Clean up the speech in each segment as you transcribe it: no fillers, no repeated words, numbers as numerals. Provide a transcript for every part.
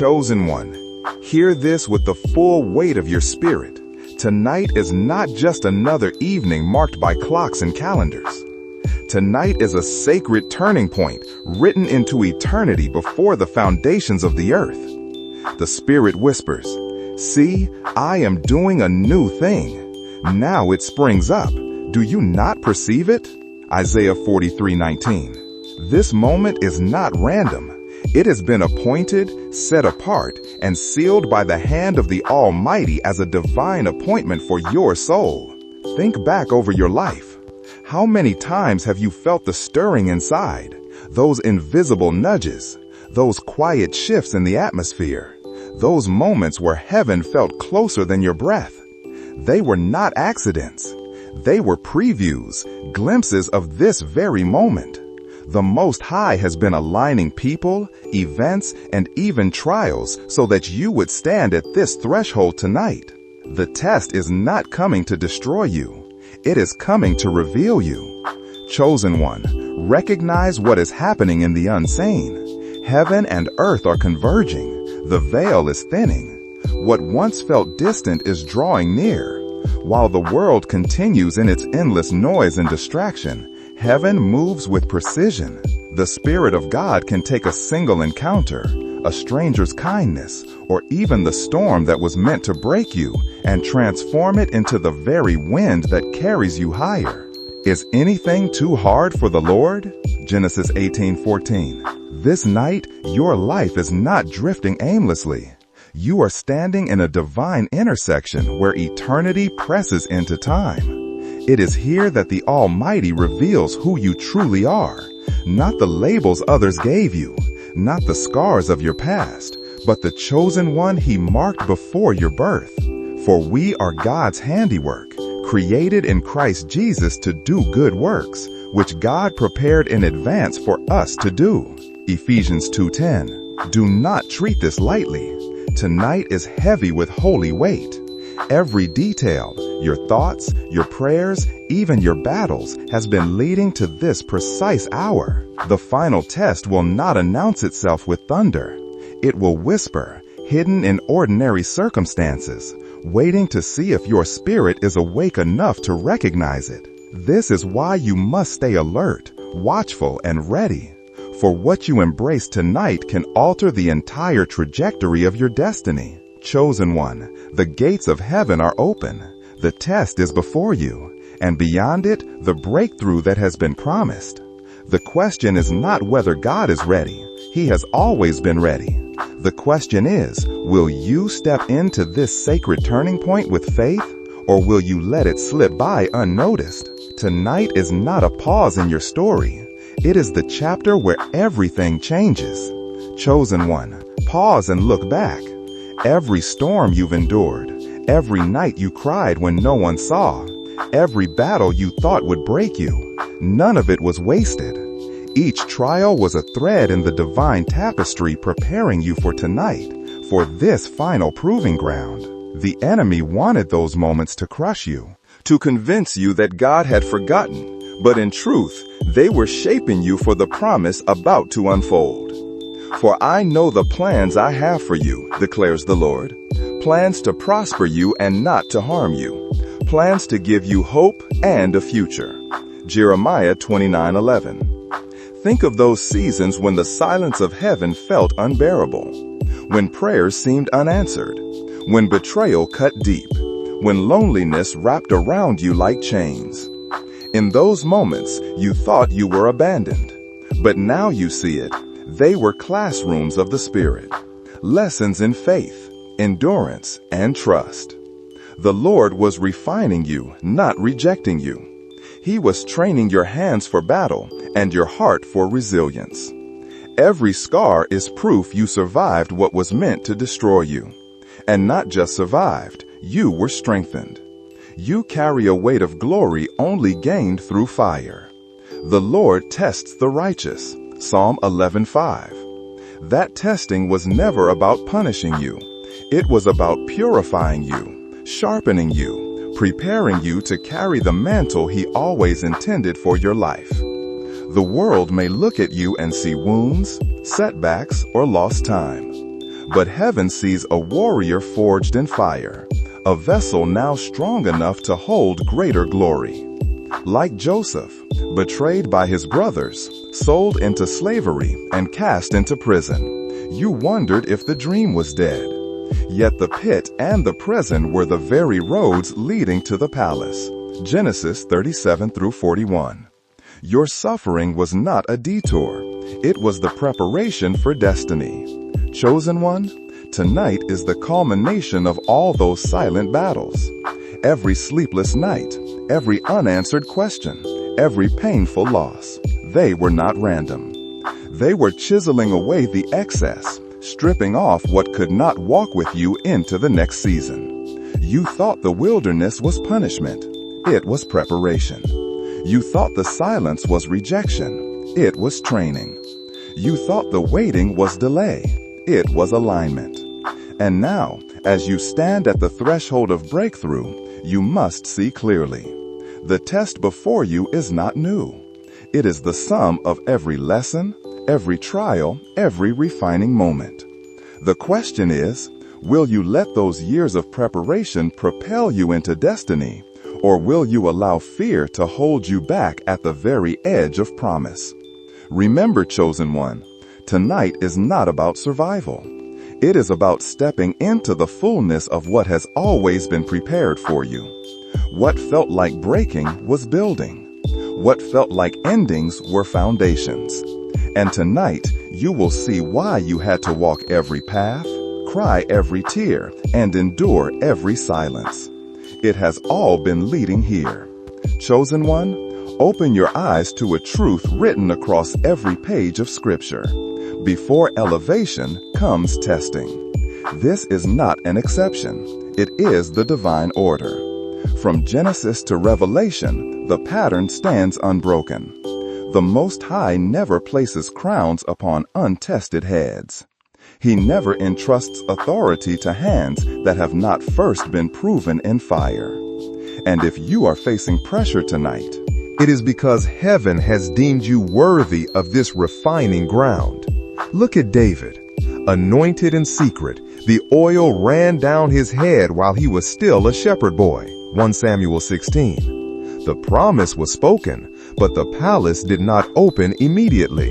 Chosen one, hear this with the full weight of your spirit. Tonight is not just another evening marked by clocks and calendars. Tonight is a sacred turning point written into eternity before the foundations of the earth. The Spirit whispers, "See, I am doing a new thing. Now it springs up. Do you not perceive it?" Isaiah 43:19. This moment is not random. It has been appointed, set apart, and sealed by the hand of the Almighty as a divine appointment for your soul. Think back over your life. How many times have you felt the stirring inside, those invisible nudges, those quiet shifts in the atmosphere, those moments where heaven felt closer than your breath? They were not accidents. They were previews, glimpses of this very moment. The Most High has been aligning people, events, and even trials so that you would stand at this threshold tonight. The test is not coming to destroy you. It is coming to reveal you. Chosen one, recognize what is happening in the unseen. Heaven and earth are converging. The veil is thinning. What once felt distant is drawing near. While the world continues in its endless noise and distraction, heaven moves with precision. The Spirit of God can take a single encounter, a stranger's kindness, or even the storm that was meant to break you, and transform it into the very wind that carries you higher. Is anything too hard for the Lord? Genesis 18:14. This night, your life is not drifting aimlessly. You are standing in a divine intersection where eternity presses into time. It is here that the Almighty reveals who you truly are, not the labels others gave you, not the scars of your past, but the chosen one He marked before your birth. For we are God's handiwork, created in Christ Jesus to do good works, which God prepared in advance for us to do. Ephesians 2:10. Do not treat this lightly. Tonight is heavy with holy weight. Every detail, your thoughts, your prayers, even your battles, has been leading to this precise hour. The final test will not announce itself with thunder. It will whisper, hidden in ordinary circumstances, waiting to see if your spirit is awake enough to recognize it. This is why you must stay alert, watchful, and ready. For what you embrace tonight can alter the entire trajectory of your destiny. Chosen one, the gates of heaven are open. The test is before you, and beyond it, the breakthrough that has been promised. The question is not whether God is ready. He has always been ready. The question is, will you step into this sacred turning point with faith, or will you let it slip by unnoticed? Tonight is not a pause in your story. It is the chapter where everything changes. Chosen one, pause and look back. Every storm you've endured, every night you cried when no one saw, every battle you thought would break you, none of it was wasted. Each trial was a thread in the divine tapestry preparing you for tonight, for this final proving ground. The enemy wanted those moments to crush you, to convince you that God had forgotten, but in truth, they were shaping you for the promise about to unfold. For I know the plans I have for you, declares the Lord, plans to prosper you and not to harm you, plans to give you hope and a future. Jeremiah 29:11. Think of those seasons when the silence of heaven felt unbearable, when prayers seemed unanswered, when betrayal cut deep, when loneliness wrapped around you like chains. In those moments, you thought you were abandoned, but now you see it. They were classrooms of the Spirit, lessons in faith, endurance, and trust. The Lord was refining you, not rejecting you. He was training your hands for battle and your heart for resilience. Every scar is proof you survived what was meant to destroy you. And not just survived, you were strengthened. You carry a weight of glory only gained through fire. The Lord tests the righteous. Psalm 11:5. That testing was never about punishing you. It was about purifying you, sharpening you, preparing you to carry the mantle He always intended for your life. The world may look at you and see wounds, setbacks, or lost time. But heaven sees a warrior forged in fire, a vessel now strong enough to hold greater glory. Like Joseph, betrayed by his brothers, sold into slavery, and cast into prison, you wondered if the dream was dead. Yet the pit and the prison were the very roads leading to the palace. Genesis 37 through 41. Your suffering was not a detour. It was the preparation for destiny. Chosen one, tonight is the culmination of all those silent battles. Every sleepless night, every unanswered question, every painful loss, they were not random. They were chiseling away the excess, stripping off what could not walk with you into the next season. You thought the wilderness was punishment. It was preparation. You thought the silence was rejection. It was training. You thought the waiting was delay. It was alignment. And now, as you stand at the threshold of breakthrough, you must see clearly. The test before you is not new. It is the sum of every lesson, every trial, every refining moment. The question is, will you let those years of preparation propel you into destiny, or will you allow fear to hold you back at the very edge of promise? Remember, chosen one, tonight is not about survival. It is about stepping into the fullness of what has always been prepared for you. What felt like breaking was building. What felt like endings were foundations. And tonight, you will see why you had to walk every path, cry every tear, and endure every silence. It has all been leading here. Chosen one, open your eyes to a truth written across every page of Scripture. Before elevation comes testing. This is not an exception. It is the divine order. From Genesis to Revelation, the pattern stands unbroken. The Most High never places crowns upon untested heads. He never entrusts authority to hands that have not first been proven in fire. And if you are facing pressure tonight, it is because heaven has deemed you worthy of this refining ground. Look at David. Anointed in secret, the oil ran down his head while he was still a shepherd boy. 1 Samuel 16. The promise was spoken, but the palace did not open immediately.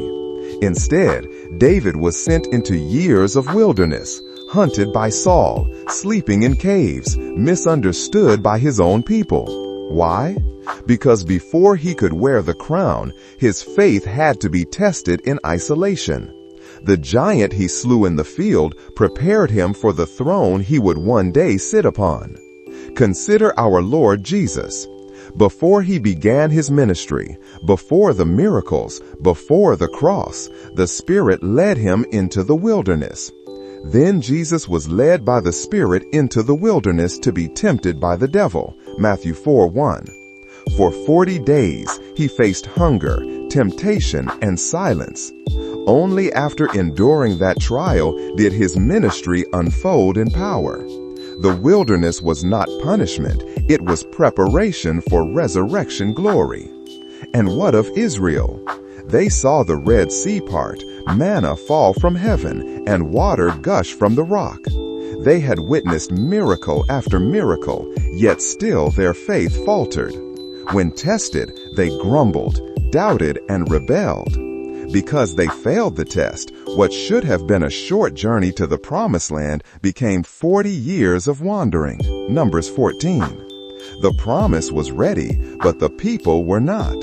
Instead, David was sent into years of wilderness, hunted by Saul, sleeping in caves, misunderstood by his own people. Why? Because before he could wear the crown, his faith had to be tested in isolation. The giant he slew in the field prepared him for the throne he would one day sit upon. Consider our Lord Jesus. Before he began his ministry, before the miracles, before the cross, the Spirit led him into the wilderness. Then Jesus was led by the Spirit into the wilderness to be tempted by the devil. Matthew 4:1. For 40 days he faced hunger, temptation, and silence. Only after enduring that trial did his ministry unfold in power. The wilderness was not punishment, it was preparation for resurrection glory. And what of Israel? They saw the Red Sea part, manna fall from heaven, and water gush from the rock. They had witnessed miracle after miracle, yet still their faith faltered. When tested, they grumbled, doubted, and rebelled. Because they failed the test, what should have been a short journey to the promised land became 40 years of wandering. Numbers 14. The promise was ready, but the people were not.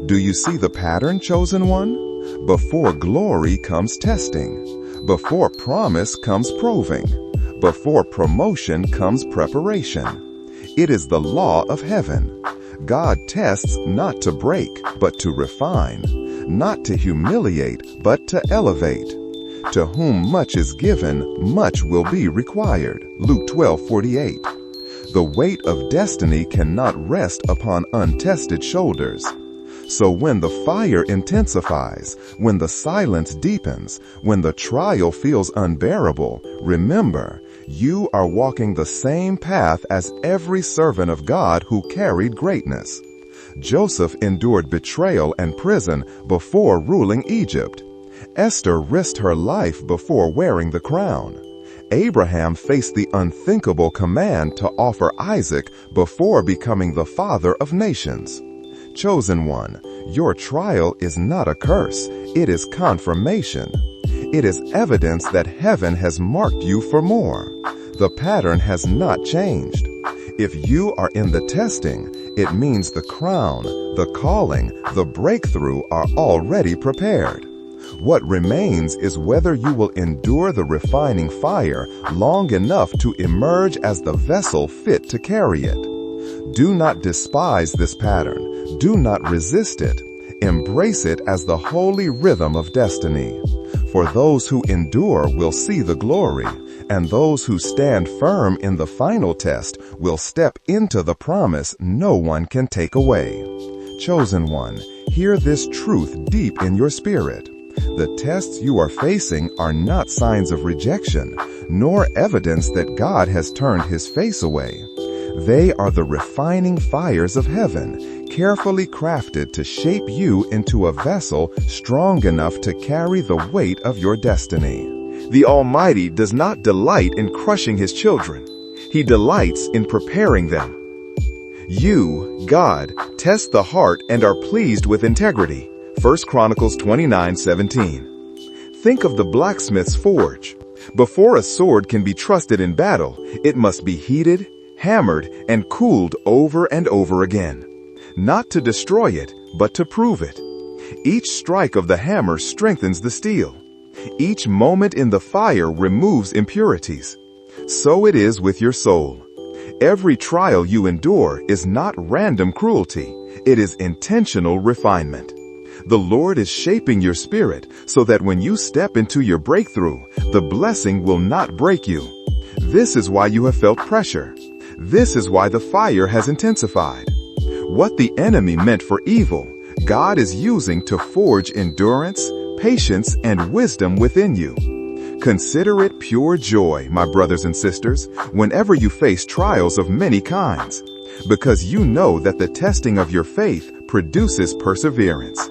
Do you see the pattern, chosen one? Before glory comes testing. Before promise comes proving. Before promotion comes preparation. It is the law of heaven. God tests not to break, but to refine. Not to humiliate, but to elevate. To whom much is given, much will be required. Luke 12:48. The weight of destiny cannot rest upon untested shoulders. So when the fire intensifies, when the silence deepens, when the trial feels unbearable, remember, you are walking the same path as every servant of God who carried greatness. Joseph endured betrayal and prison before ruling Egypt. Esther risked her life before wearing the crown. Abraham faced the unthinkable command to offer Isaac before becoming the father of nations. Chosen one, your trial is not a curse, it is confirmation. It is evidence that heaven has marked you for more. The pattern has not changed. If you are in the testing, it means the crown, the calling, the breakthrough are already prepared. What remains is whether you will endure the refining fire long enough to emerge as the vessel fit to carry it. Do not despise this pattern. Do not resist it. Embrace it as the holy rhythm of destiny. For those who endure will see the glory, and those who stand firm in the final test will step into the promise no one can take away. Chosen one, hear this truth deep in your spirit. The tests you are facing are not signs of rejection, nor evidence that God has turned his face away. They are the refining fires of heaven, carefully crafted to shape you into a vessel strong enough to carry the weight of your destiny. The Almighty does not delight in crushing his children. He delights in preparing them. You, God, test the heart and are pleased with integrity. 1 Chronicles 29:17. Think of the blacksmith's forge. Before a sword can be trusted in battle, it must be heated, hammered, and cooled over and over again. Not to destroy it, but to prove it. Each strike of the hammer strengthens the steel. Each moment in the fire removes impurities. So it is with your soul. Every trial you endure is not random cruelty. It is intentional refinement. The Lord is shaping your spirit so that when you step into your breakthrough, the blessing will not break you. This is why you have felt pressure. This is why the fire has intensified. What the enemy meant for evil, God is using to forge endurance, patience, and wisdom within you. Consider it pure joy, my brothers and sisters, whenever you face trials of many kinds, because you know that the testing of your faith produces perseverance.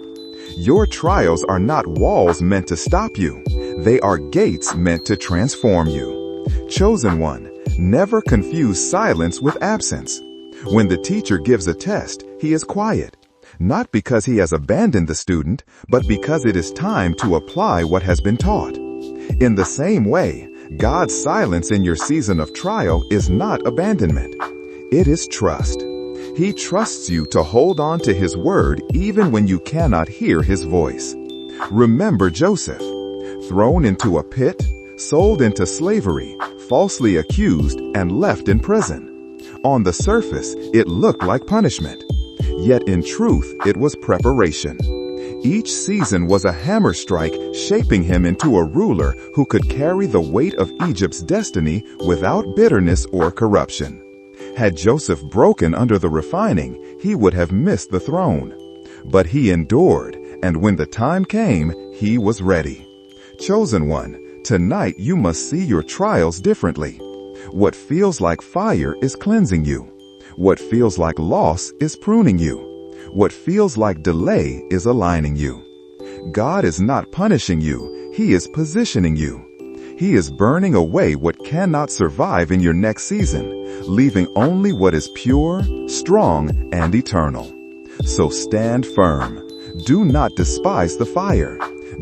Your trials are not walls meant to stop you. They are gates meant to transform you. Chosen one, never confuse silence with absence. When the teacher gives a test, he is quiet, not because he has abandoned the student, but because it is time to apply what has been taught. In the same way, God's silence in your season of trial is not abandonment. It is trust. He trusts you to hold on to his word even when you cannot hear his voice. Remember Joseph, thrown into a pit, sold into slavery, falsely accused, and left in prison. On the surface, it looked like punishment. Yet in truth, it was preparation. Each season was a hammer strike shaping him into a ruler who could carry the weight of Egypt's destiny without bitterness or corruption. Had Joseph broken under the refining, he would have missed the throne. But he endured, and when the time came, he was ready. Chosen one, tonight you must see your trials differently. What feels like fire is cleansing you. What feels like loss is pruning you. What feels like delay is aligning you. God is not punishing you, he is positioning you. He is burning away what cannot survive in your next season, leaving only what is pure, strong, and eternal. So stand firm. Do not despise the fire.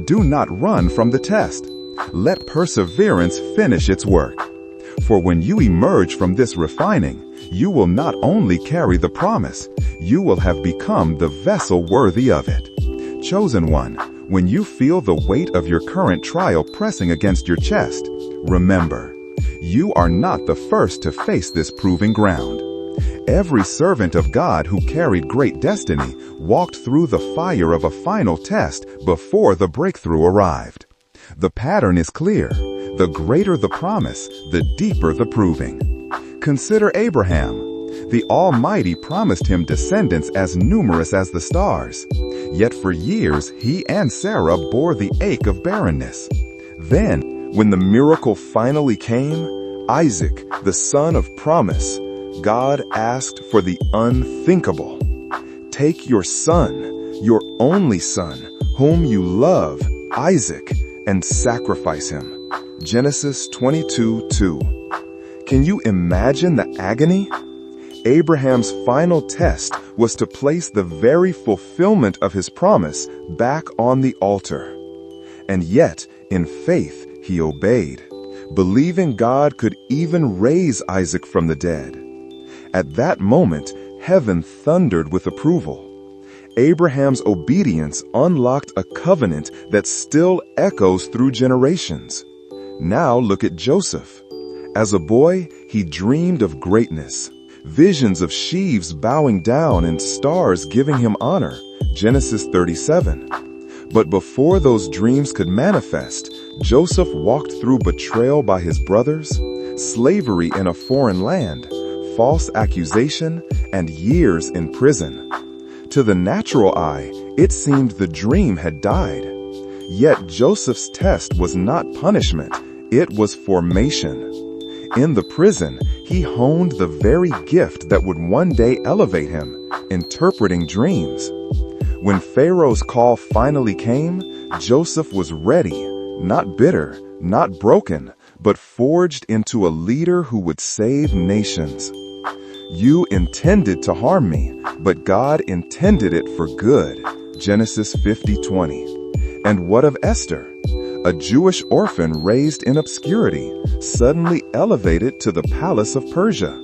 Do not run from the test. Let perseverance finish its work. For when you emerge from this refining, you will not only carry the promise, you will have become the vessel worthy of it. Chosen one, when you feel the weight of your current trial pressing against your chest, remember, you are not the first to face this proving ground. Every servant of God who carried great destiny walked through the fire of a final test before the breakthrough arrived. The pattern is clear. The greater the promise, the deeper the proving. Consider Abraham. The Almighty promised him descendants as numerous as the stars. Yet for years, he and Sarah bore the ache of barrenness. Then, when the miracle finally came, Isaac, the son of promise, God asked for the unthinkable. Take your son, your only son, whom you love, Isaac, and sacrifice him. Genesis 22:2. Can you imagine the agony? Abraham's final test was to place the very fulfillment of his promise back on the altar. And yet, in faith, he obeyed, believing God could even raise Isaac from the dead. At that moment, heaven thundered with approval. Abraham's obedience unlocked a covenant that still echoes through generations. Now look at Joseph. As a boy, he dreamed of greatness, visions of sheaves bowing down and stars giving him honor, Genesis 37. But before those dreams could manifest, Joseph walked through betrayal by his brothers, slavery in a foreign land, false accusation, and years in prison. To the natural eye, it seemed the dream had died. Yet Joseph's test was not punishment, it was formation. In the prison, he honed the very gift that would one day elevate him, interpreting dreams. When Pharaoh's call finally came, Joseph was ready, not bitter, not broken, but forged into a leader who would save nations. You intended to harm me, but God intended it for good, Genesis 50:20. And what of Esther? A Jewish orphan raised in obscurity, suddenly elevated to the palace of Persia.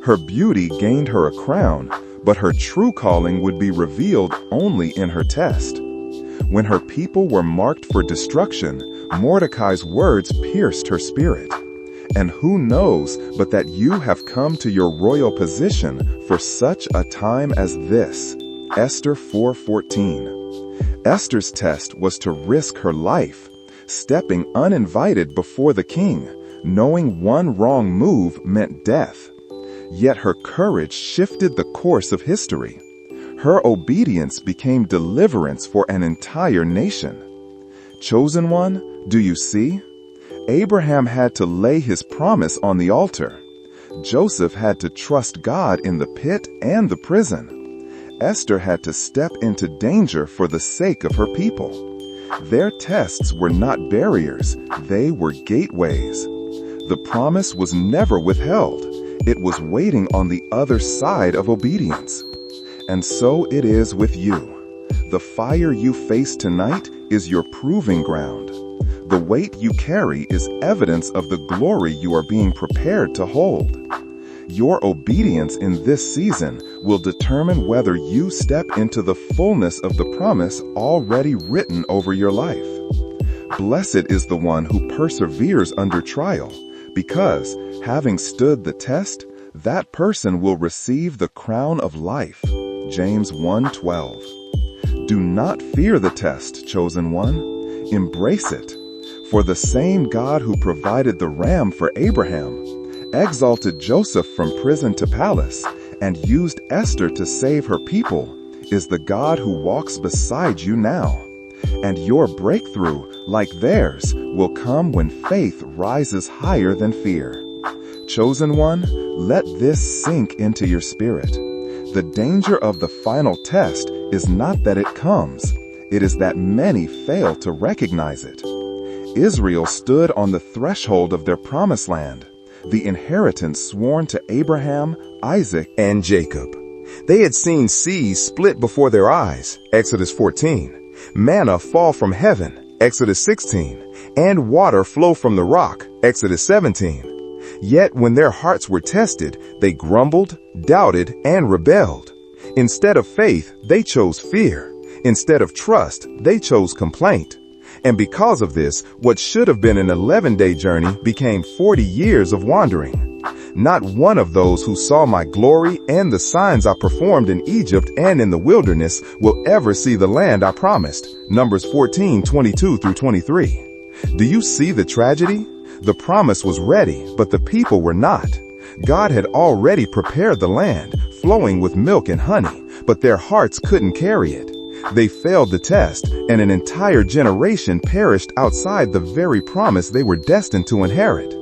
Her beauty gained her a crown, but her true calling would be revealed only in her test. When her people were marked for destruction, Mordecai's words pierced her spirit. And who knows but that you have come to your royal position for such a time as this, Esther 4:14. Esther's test was to risk her life, stepping uninvited before the king, knowing one wrong move meant death. Yet her courage shifted the course of history. Her obedience became deliverance for an entire nation. Chosen one, do you see? Abraham had to lay his promise on the altar. Joseph had to trust God in the pit and the prison. Esther had to step into danger for the sake of her people. Their tests were not barriers, they were gateways. The promise was never withheld. It was waiting on the other side of obedience. And so it is with you. The fire you face tonight is your proving ground. The weight you carry is evidence of the glory you are being prepared to hold. Your obedience in this season will determine whether you step into the fullness of the promise already written over your life. Blessed is the one who perseveres under trial, because, having stood the test, that person will receive the crown of life. James 1:12. Do not fear the test, chosen one. Embrace it. For the same God who provided the ram for Abraham, exalted Joseph from prison to palace, and used Esther to save her people, is the God who walks beside you now. And your breakthrough, like theirs, will come when faith rises higher than fear. Chosen one, let this sink into your spirit. The danger of the final test is not that it comes, it is that many fail to recognize it. Israel stood on the threshold of their promised land, the inheritance sworn to Abraham, Isaac, and Jacob. They had seen seas split before their eyes, Exodus 14, manna fall from heaven, Exodus 16, and water flow from the rock, Exodus 17. Yet when their hearts were tested, they grumbled, doubted, and rebelled. Instead of faith, they chose fear. Instead of trust, they chose complaint. And because of this, what should have been an 11-day journey became 40 years of wandering. Not one of those who saw my glory and the signs I performed in Egypt and in the wilderness will ever see the land I promised. Numbers 14:22-23. Do you see the tragedy? The promise was ready, but the people were not. God had already prepared the land, flowing with milk and honey, but their hearts couldn't carry it. They failed the test, and an entire generation perished outside the very promise they were destined to inherit.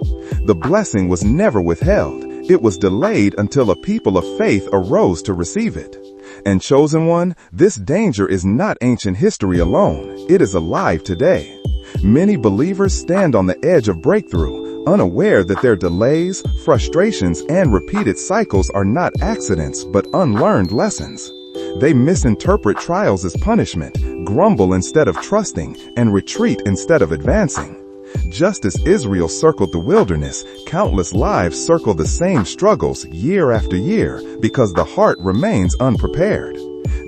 The blessing was never withheld. It was delayed until a people of faith arose to receive it. And chosen one, this danger is not ancient history alone. It is alive today. Many believers stand on the edge of breakthrough, unaware that their delays, frustrations, and repeated cycles are not accidents but unlearned lessons. They misinterpret trials as punishment, grumble instead of trusting, and retreat instead of advancing. Just as Israel circled the wilderness, countless lives circle the same struggles year after year because the heart remains unprepared.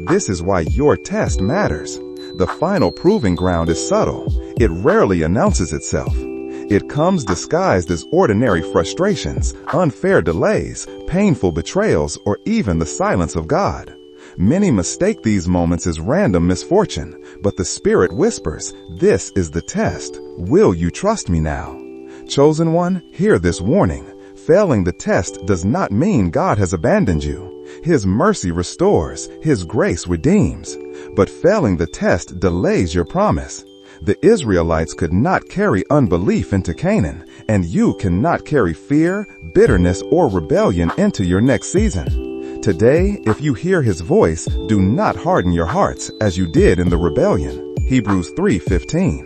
This is why your test matters. The final proving ground is subtle. It rarely announces itself. It comes disguised as ordinary frustrations, unfair delays, painful betrayals, or even the silence of God. Many mistake these moments as random misfortune, but the Spirit whispers, "This is the test. Will you trust me now?" Chosen one, hear this warning. Failing the test does not mean God has abandoned you. His mercy restores, His grace redeems. But failing the test delays your promise. The Israelites could not carry unbelief into Canaan, and you cannot carry fear, bitterness, or rebellion into your next season. Today, if you hear His voice, do not harden your hearts as you did in the rebellion. Hebrews 3:15.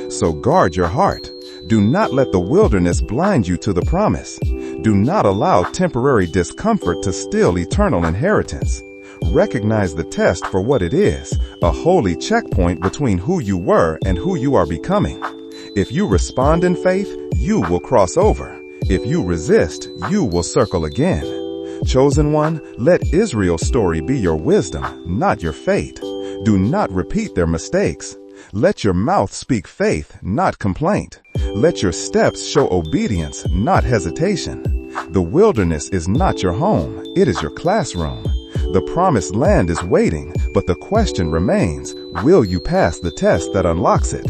So guard your heart. Do not let the wilderness blind you to the promise. Do not allow temporary discomfort to steal eternal inheritance. Recognize the test for what it is, a holy checkpoint between who you were and who you are becoming. If you respond in faith, you will cross over. If you resist, you will circle again. Chosen one, let Israel's story be your wisdom, not your fate. Do not repeat their mistakes. Let your mouth speak faith, not complaint. Let your steps show obedience, not hesitation. The wilderness is not your home, it is your classroom. The promised land is waiting, but the question remains, will you pass the test that unlocks it?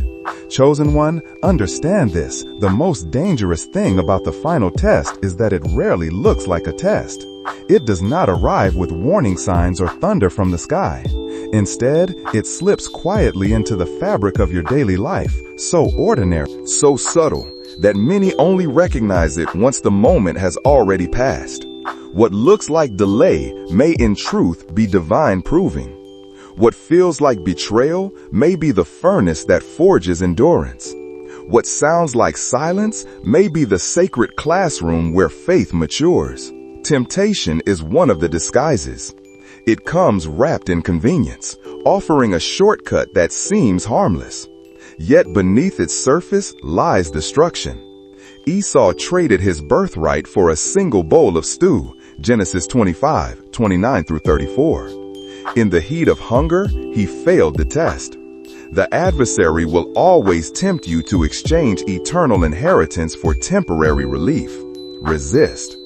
Chosen one, understand this. The most dangerous thing about the final test is that it rarely looks like a test. It does not arrive with warning signs or thunder from the sky. Instead, it slips quietly into the fabric of your daily life, so ordinary, so subtle, that many only recognize it once the moment has already passed. What looks like delay may in truth be divine proving. What feels like betrayal may be the furnace that forges endurance. What sounds like silence may be the sacred classroom where faith matures. Temptation is one of the disguises. It comes wrapped in convenience, offering a shortcut that seems harmless. Yet beneath its surface lies destruction. Esau traded his birthright for a single bowl of stew, Genesis 25:29-34. In the heat of hunger, he failed the test. The adversary will always tempt you to exchange eternal inheritance for temporary relief. Resist.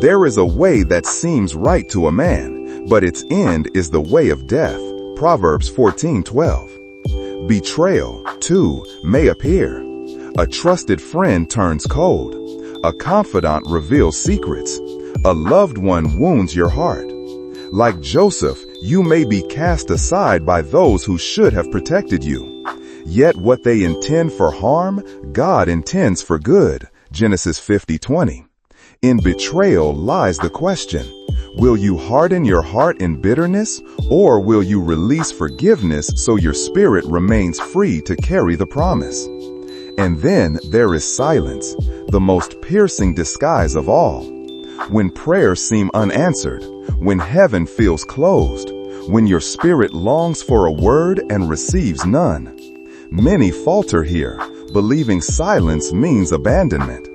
There is a way that seems right to a man, but its end is the way of death. Proverbs 14:12. Betrayal, too, may appear. A trusted friend turns cold. A confidant reveals secrets. A loved one wounds your heart. Like Joseph, you may be cast aside by those who should have protected you. Yet what they intend for harm, God intends for good. Genesis 50:20. In betrayal lies the question, will you harden your heart in bitterness, or will you release forgiveness so your spirit remains free to carry the promise? And then there is silence, the most piercing disguise of all. When prayers seem unanswered, when heaven feels closed, when your spirit longs for a word and receives none. Many falter here, believing silence means abandonment.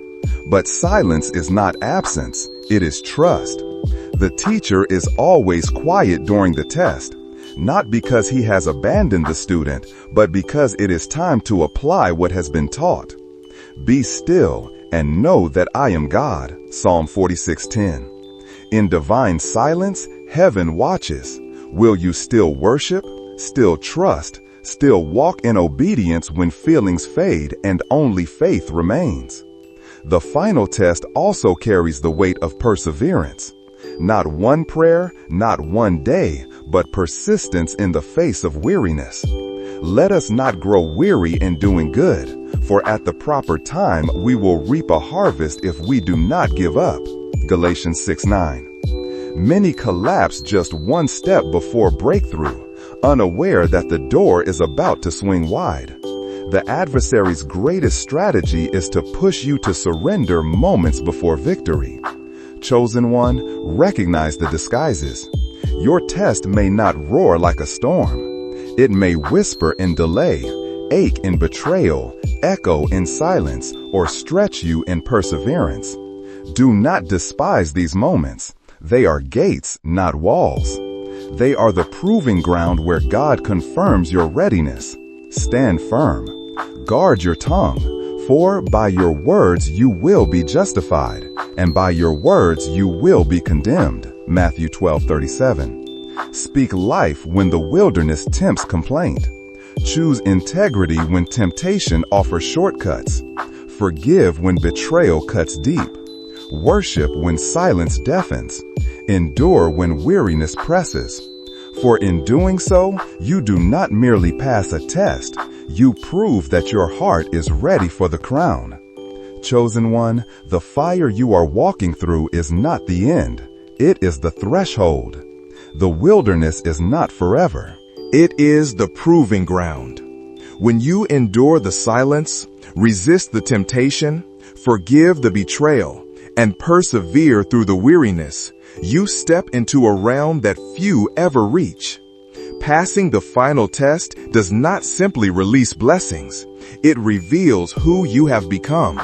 But silence is not absence, it is trust. The teacher is always quiet during the test, not because he has abandoned the student, but because it is time to apply what has been taught. Be still and know that I am God, Psalm 46:10. In divine silence, heaven watches. Will you still worship, still trust, still walk in obedience when feelings fade and only faith remains? The final test also carries the weight of perseverance. Not one prayer, not one day, but persistence in the face of weariness. Let us not grow weary in doing good, for at the proper time we will reap a harvest if we do not give up. Galatians 6:9. Many collapse just one step before breakthrough, unaware that the door is about to swing wide. The adversary's greatest strategy is to push you to surrender moments before victory. Chosen one, recognize the disguises. Your test may not roar like a storm. It may whisper in delay, ache in betrayal, echo in silence, or stretch you in perseverance. Do not despise these moments. They are gates, not walls. They are the proving ground where God confirms your readiness. Stand firm. Guard your tongue, for by your words you will be justified, and by your words you will be condemned. Matthew 12:37. Speak life when the wilderness tempts complaint. Choose integrity when temptation offers shortcuts. Forgive when betrayal cuts deep. Worship when silence deafens. Endure when weariness presses. For in doing so, you do not merely pass a test, you prove that your heart is ready for the crown. Chosen one, the fire you are walking through is not the end. It is the threshold. The wilderness is not forever. It is the proving ground. When you endure the silence, resist the temptation, forgive the betrayal, and persevere through the weariness, you step into a realm that few ever reach. Passing the final test does not simply release blessings. It reveals who you have become.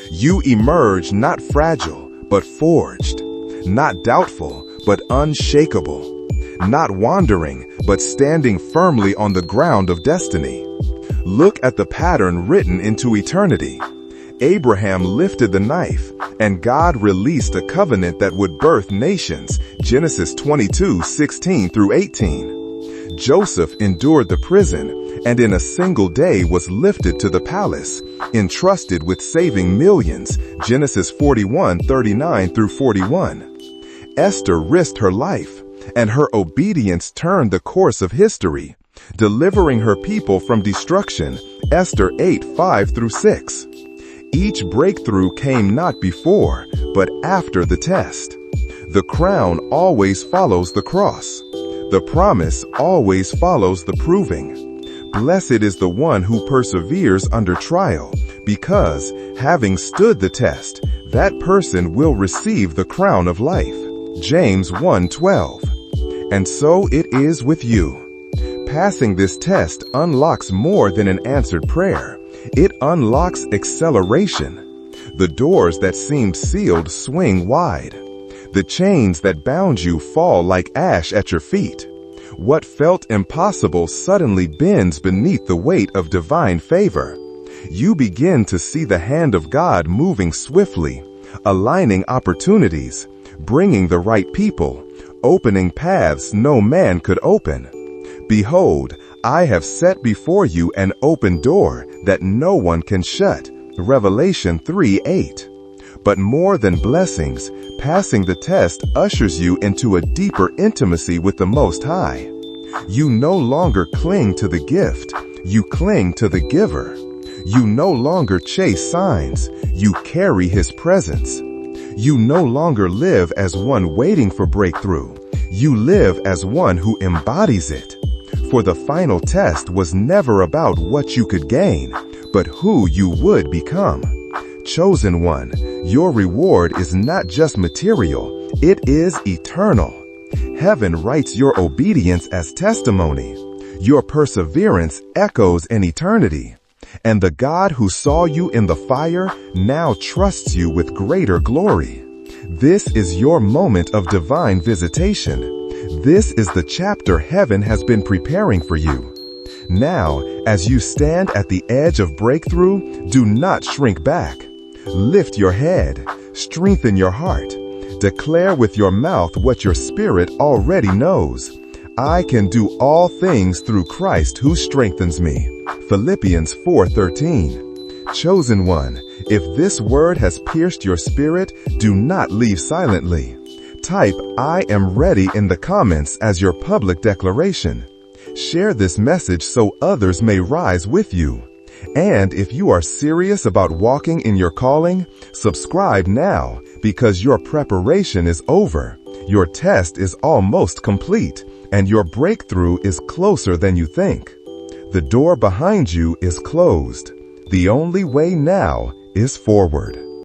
You emerge not fragile, but forged. Not doubtful, but unshakable. Not wandering, but standing firmly on the ground of destiny. Look at the pattern written into eternity. Abraham lifted the knife, and God released a covenant that would birth nations, Genesis 22:16 through 18. Joseph endured the prison, and in a single day was lifted to the palace, entrusted with saving millions, Genesis 41:39 through 41. Esther risked her life, and her obedience turned the course of history, delivering her people from destruction, Esther 8:5 through 6. Each breakthrough came not before, but after the test. The crown always follows the cross. The promise always follows the proving. Blessed is the one who perseveres under trial, because, having stood the test, that person will receive the crown of life. James 1:12. And so it is with you. Passing this test unlocks more than an answered prayer. It unlocks acceleration. The doors that seemed sealed swing wide. The chains that bound you fall like ash at your feet. What felt impossible suddenly bends beneath the weight of divine favor. You begin to see the hand of God moving swiftly, aligning opportunities, bringing the right people, opening paths no man could open. Behold, I have set before you an open door that no one can shut. Revelation 3:8. But more than blessings, passing the test ushers you into a deeper intimacy with the Most High. You no longer cling to the gift, you cling to the giver. You no longer chase signs, you carry His presence. You no longer live as one waiting for breakthrough, you live as one who embodies it. For the final test was never about what you could gain, but who you would become. Chosen one, your reward is not just material, it is eternal. Heaven writes your obedience as testimony. Your perseverance echoes in eternity. And the God who saw you in the fire now trusts you with greater glory. This is your moment of divine visitation. This is the chapter heaven has been preparing for you. Now, as you stand at the edge of breakthrough, do not shrink back. Lift your head, strengthen your heart, declare with your mouth what your spirit already knows. I can do all things through Christ who strengthens me. Philippians 4:13. Chosen one, if this word has pierced your spirit, do not leave silently. Type I am ready in the comments as your public declaration. Share this message so others may rise with you. And if you are serious about walking in your calling, subscribe now because your preparation is over. Your test is almost complete and your breakthrough is closer than you think. The door behind you is closed. The only way now is forward.